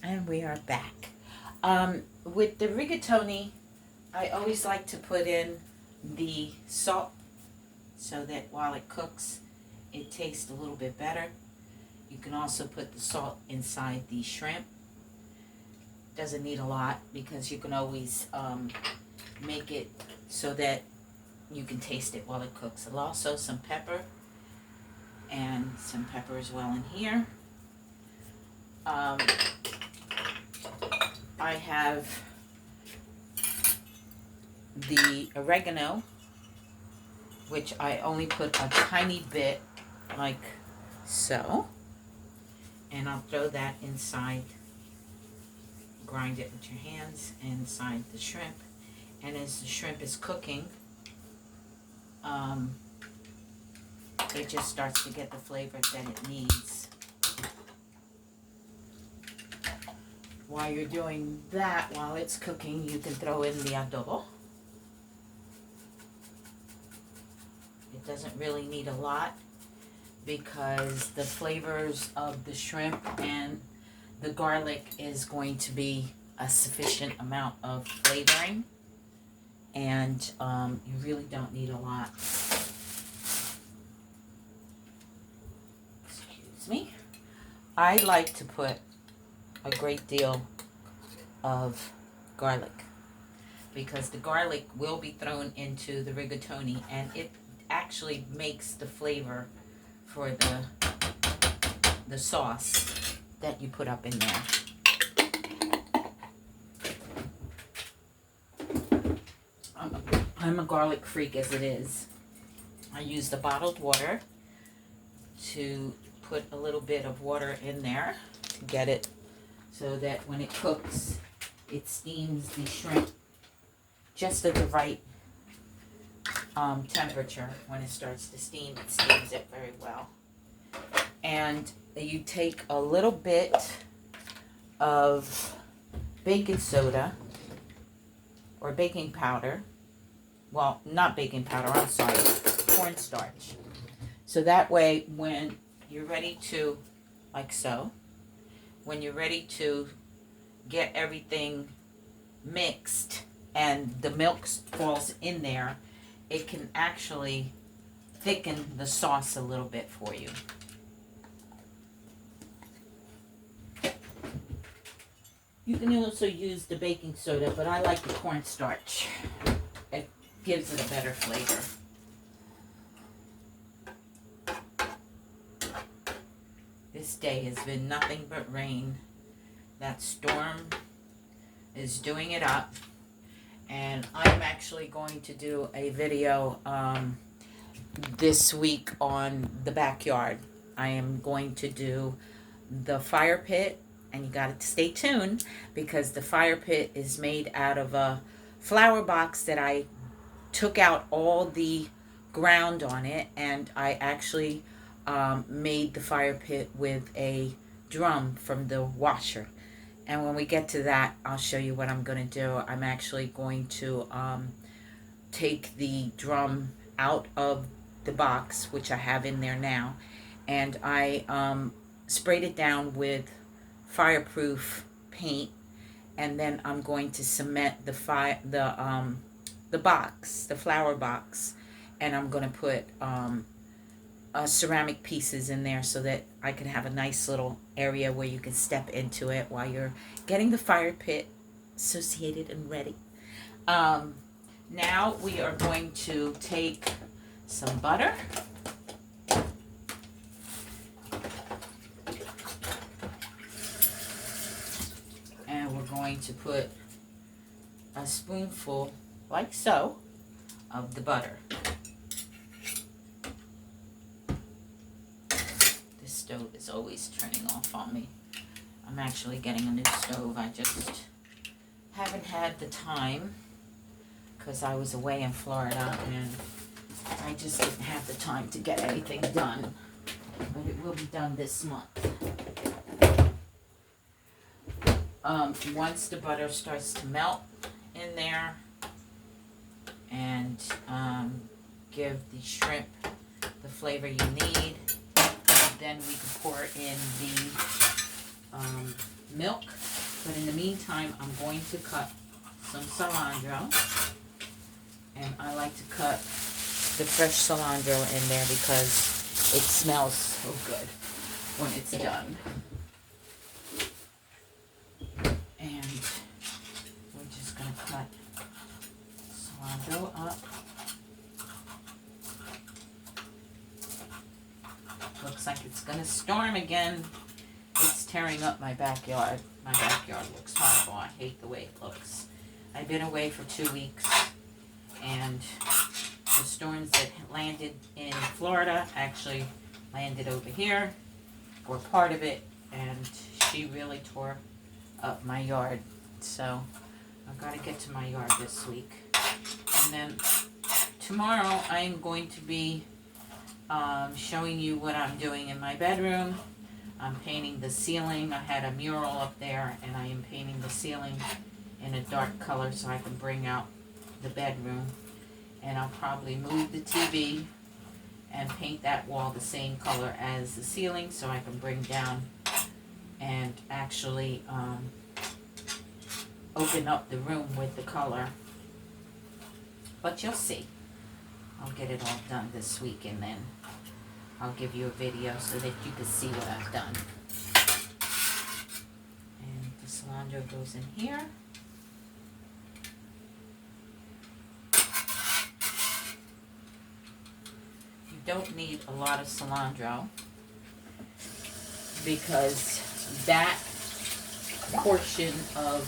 And we are back. With the rigatoni, I always like to put in the salt so that while it cooks, it tastes a little bit better. You can also put the salt inside the shrimp. Doesn't need a lot because you can always make it so that you can taste it while it cooks. And also some pepper, and some pepper as well in here. I have the oregano, which I only put a tiny bit, like so. And I'll throw that inside, grind it with your hands inside the shrimp. And as the shrimp is cooking, it just starts to get the flavor that it needs. While you're doing that, while it's cooking, you can throw in the adobo. It doesn't really need a lot because the flavors of the shrimp and the garlic is going to be a sufficient amount of flavoring, and you really don't need a lot. Excuse me. I like to put a great deal of garlic because the garlic will be thrown into the rigatoni, and it actually makes the flavor for the sauce that you put up in there. I'm a garlic freak as it is. I use the bottled water to put a little bit of water in there to get it so that when it cooks, it steams the shrimp just at the right temperature. When it starts to steam, it steams it very well. And you take a little bit of baking soda or baking powder. Well, not baking powder, I'm sorry, cornstarch. So that way, when you're ready to, like so, when you're ready to get everything mixed and the milk falls in there, it can actually thicken the sauce a little bit for you. You can also use the baking soda, but I like the cornstarch. It gives it a better flavor. This day has been nothing but rain. That storm is doing it up. And I'm actually going to do a video this week on the backyard. I am going to do the fire pit, and you got to stay tuned because the fire pit is made out of a flower box that I took out all the ground on it, and I actually made the fire pit with a drum from the washer. And when we get to that, I'll show you what I'm going to do. I'm actually going to take the drum out of the box, which I have in there now, and I sprayed it down with fireproof paint, and then I'm going to cement the box, the flower box, and I'm going to put ceramic pieces in there so that I can have a nice little area where you can step into it while you're getting the fire pit associated and ready. Now we are going to take some butter. And we're going to put a spoonful, like so, of the butter. This stove is always turning off on me. I'm actually getting a new stove. I just haven't had the time because I was away in Florida and I just didn't have the time to get anything done. But it will be done this month. Once the butter starts to melt in there and give the shrimp the flavor you need, then we can pour in the milk. But in the meantime, I'm going to cut some cilantro. And I like to cut the fresh cilantro in there because it smells so good when it's done. And we're just going to cut cilantro up. Looks like it's going to storm again. It's tearing up my backyard. My backyard looks horrible. I hate the way it looks. I've been away for 2 weeks, and the storms that landed in Florida actually landed over here, or part of it, and she really tore up my yard. So I've got to get to my yard this week. And then tomorrow I'm going to be showing you what I'm doing in my bedroom. I'm painting the ceiling. I had a mural up there, and I am painting the ceiling in a dark color so I can bring out the bedroom. And I'll probably move the TV and paint that wall the same color as the ceiling so I can bring down and actually open up the room with the color. But you'll see. I'll get it all done this week, and then I'll give you a video so that you can see what I've done. And the cilantro goes in here. You don't need a lot of cilantro because that portion of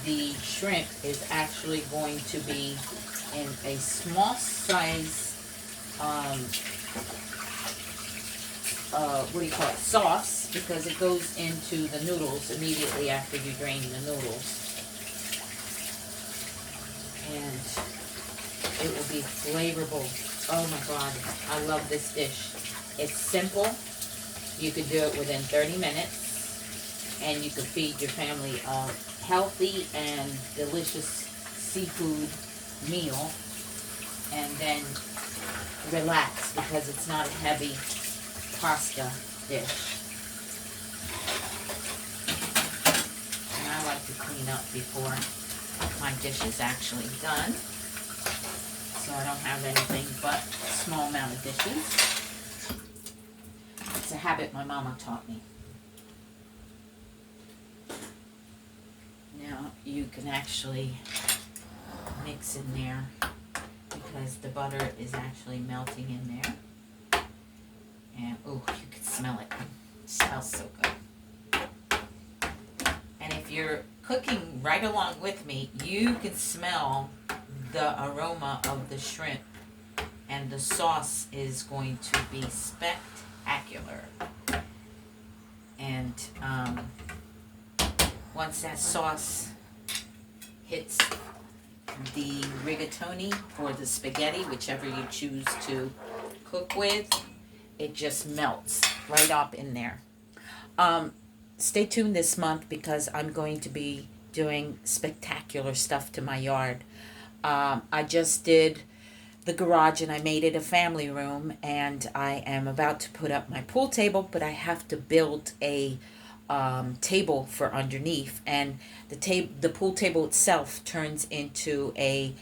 the shrimp is actually going to be in a small size sauce, because it goes into the noodles immediately after you drain the noodles. And it will be flavorful. Oh my God, I love this dish. It's simple. You can do it within 30 minutes, and you can feed your family a healthy and delicious seafood meal, and then relax because it's not a heavy pasta dish. And I like to clean up before my dish is actually done, so I don't have anything but a small amount of dishes. It's a habit my mama taught me. Now you can actually mix in there because the butter is actually melting in there. And oh, you can smell it. It smells so good. And if you're cooking right along with me, you can smell the aroma of the shrimp, and the sauce is going to be spectacular. And once that sauce hits the rigatoni or the spaghetti, whichever you choose to cook with, it just melts right up in there. Stay tuned this month because I'm going to be doing spectacular stuff to my yard. I just did the garage and I made it a family room, and I am about to put up my pool table, but I have to build a table for underneath, and the pool table itself turns into a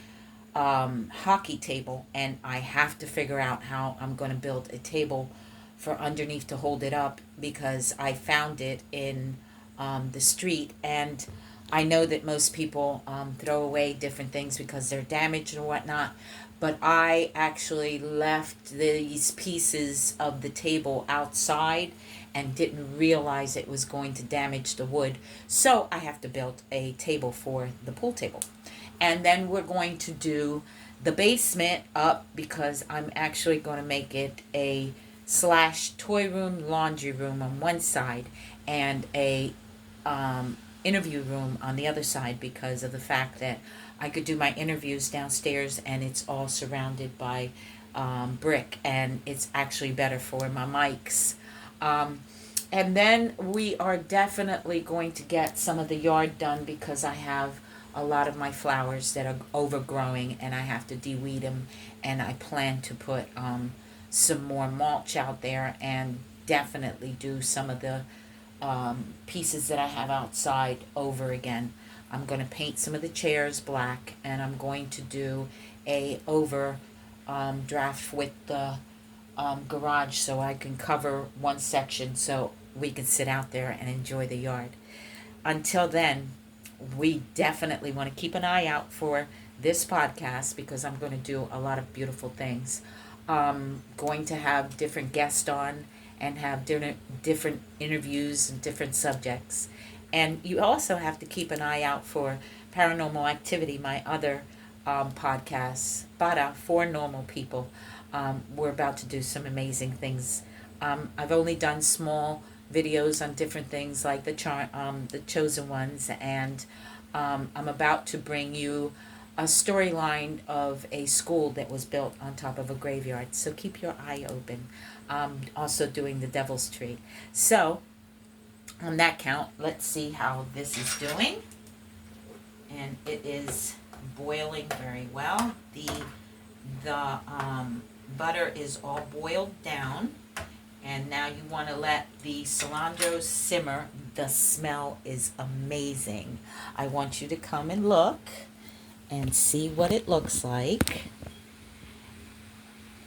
hockey table, and I have to figure out how I'm going to build a table for underneath to hold it up, because I found it in the street, and I know that most people throw away different things because they're damaged and whatnot, but I actually left these pieces of the table outside and didn't realize it was going to damage the wood. So I have to build a table for the pool table. And then we're going to do the basement up because I'm actually going to make it a / toy room, laundry room on one side, and a interview room on the other side, because of the fact that I could do my interviews downstairs and it's all surrounded by brick, and it's actually better for my mics. And then we are definitely going to get some of the yard done because I have a lot of my flowers that are overgrowing and I have to de-weed them, and I plan to put some more mulch out there and definitely do some of the pieces that I have outside over again. I'm going to paint some of the chairs black, and I'm going to do a over draft with the garage so I can cover one section so we can sit out there and enjoy the yard. Until then, we definitely want to keep an eye out for this podcast because I'm going to do a lot of beautiful things. Going to have different guests on and have different interviews and different subjects. And you also have to keep an eye out for Paranormal Activity, my other podcasts, Para for Normal People. We're about to do some amazing things. I've only done small videos on different things like the chosen ones, and I'm about to bring you a storyline of a school that was built on top of a graveyard. So keep your eye open. Also doing the Devil's Tree. So on that count, let's see how this is doing. And it is boiling very well. The butter is all boiled down. And now you want to let the cilantro simmer. The smell is amazing. I want you to come and look and see what it looks like.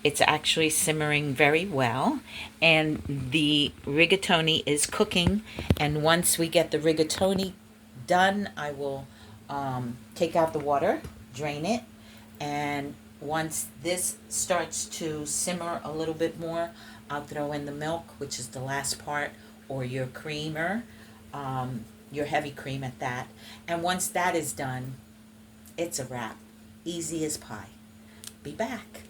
It's actually simmering very well. And the rigatoni is cooking. And once we get the rigatoni done, I will take out the water, drain it, and once this starts to simmer a little bit more, I'll throw in the milk, which is the last part, or your creamer, your heavy cream at that. And once that is done, it's a wrap. Easy as pie. Be back.